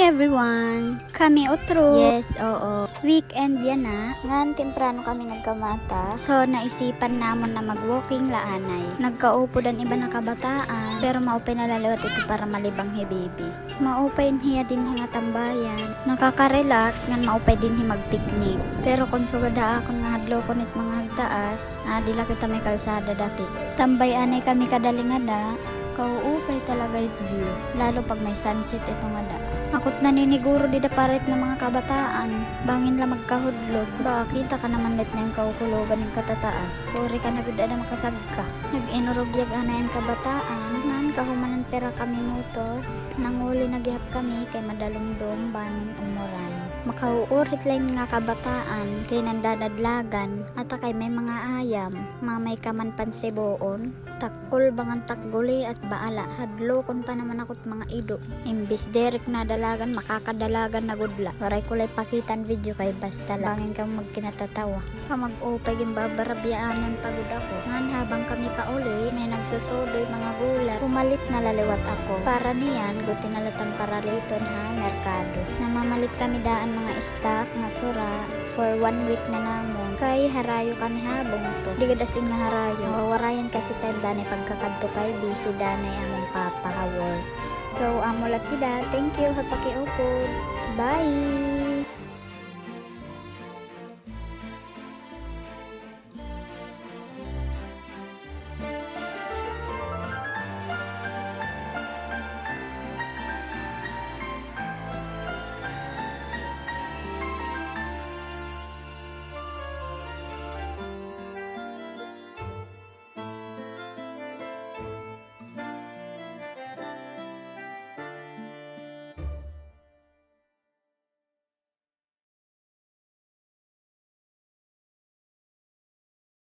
Hi everyone! Kami utro. Yes, oo. Weekend yan na. Ngan temprano kami nagkamata. So naisipan namon na mag-walking laanay. Nagkaupo dan iba na kabataan. Pero maupay na lalawat ito para malibang he baby. Maupay hiya din nga tambayan. Nakaka-relax ngan maupay din hi mag-picnic. Pero kung sugada akong mahadlo ko nit mga hagtaas, dila kita may kalsada dapit. Tambay anay kami kadalingada. Kauupay talaga yung view. Lalo pag may sunset ito nga da. Akot naniniguro di daparit ng mga kabataan. Bangin lang magkahudlog. Baka kita ka naman net na yung kaukulogan ng katataas. Sorry ka na gudada makasagka. Nag-inurugyag anayan kabataan. Ngan kahumanan pera kami mutos. Nanguli nagyahap kami kay madalumdum bangin umuran. Makauurit lang nga kabataan kay nandadadlagan at kay may mga ayam. Mamay kaman pansiboon. Takol bangan takguli at baala. Hadlokon pa naman ako't mga ido. Imbis derek na dalagan, makakadalagan na gudla. Waray kulay pakitan video kay basta lang. Bangin kang magkinatatawa. Kamag-upay yung babarabyaanan pagod ako. Ngan habang kami pa uli, may nagsusudoy mga gulat. Pumalit na laliwat ako. Para niyan, guti na latang paraliton ha, merkado. Namamalit kami daan mga stock nga sura for 1 week na namon. Kay harayo kami habong to. Di gadasing na harayo. Mawarayan kasi tayo danay pagkakadto kay busy danay among papa hawor. So amulat kita. Thank you ha pakiupod. Bye!